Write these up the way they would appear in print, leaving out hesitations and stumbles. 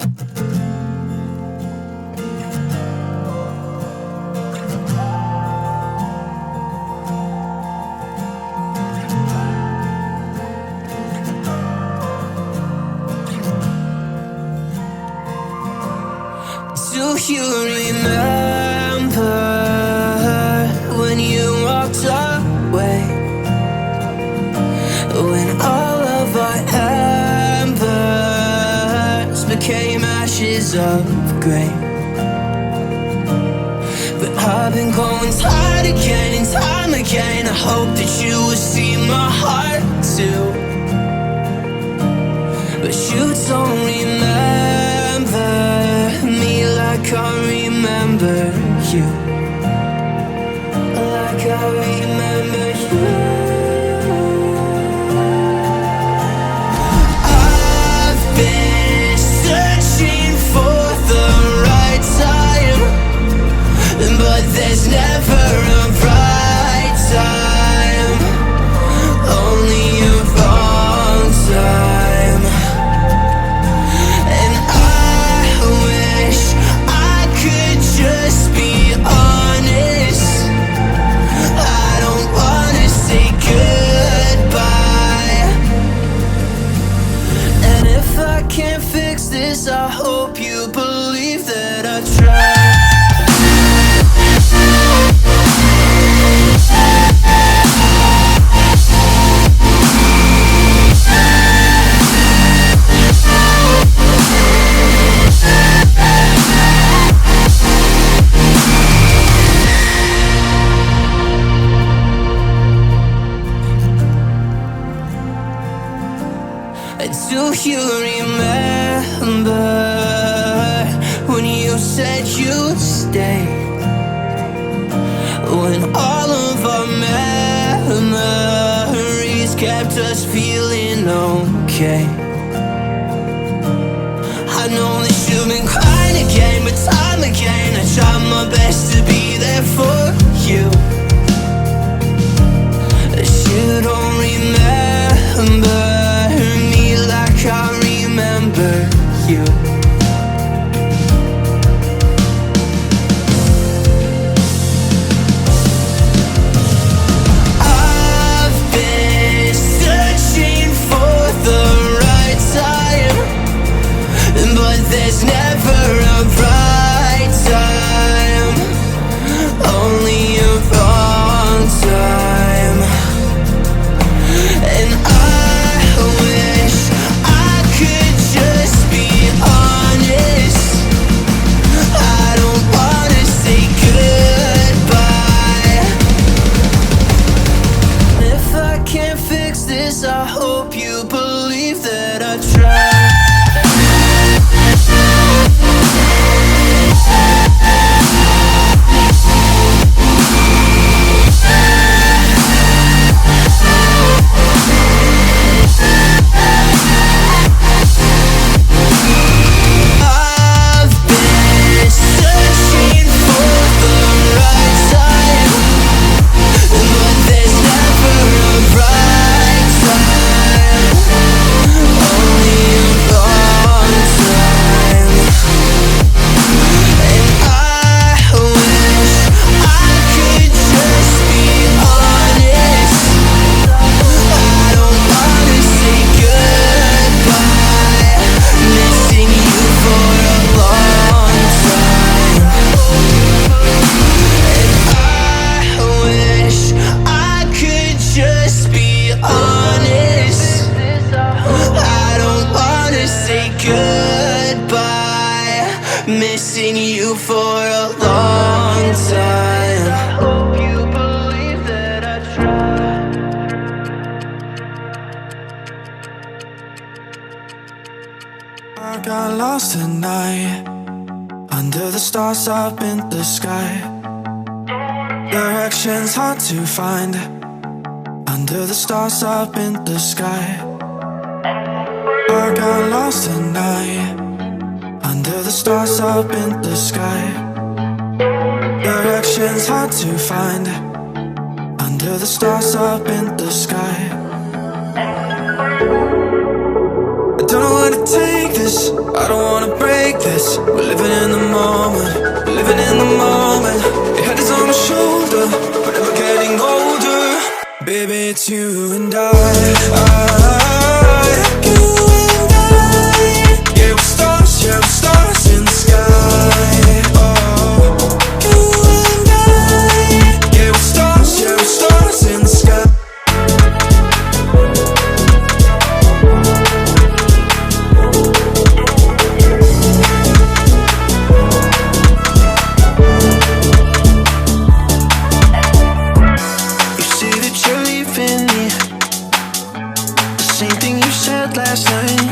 Do you remember when you walked away? When all of our embers became ashes of grey. But I've been going time again and time again. I hope that you will see my heart too. But you don't remember me like I remember you. Like I remember you. I've been searching for the right time, but there's never a right time, only a wrong time. And I wish I could just be honest. I don't wanna say goodbye. And if I can't fix this, I hope you believe that I tried. Do you remember when you said you'd stay? When all of our memories kept us feeling okay. I know that you've been crying again, but time again I tried my best to be there for you. You don't remember like I remember you. I've been searching for the right time, but there's never a right time, only a wrong time. And I wish I could just be honest. I don't wanna say goodbye. If I can't fix this, I hope you believe that I tried. Missing you for a long time. I hope you believe that I tried. I got lost tonight under the stars up in the sky. Directions hard to find under the stars up in the sky. I got lost tonight under the stars up in the sky. Directions hard to find under the stars up in the sky. I don't know where to take this, I don't wanna break like this. We're living in the moment, living in the moment. Your head is on my shoulder, but we're getting older. Baby, it's you and I. You and I. Yeah, we're stars in the sky. Oh, you and I. Yeah, we're stars in the sky. Same thing you said last night.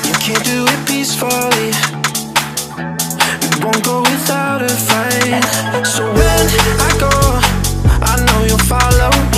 You can't do it peacefully. We won't go without a fight. So when I go, I know you'll follow.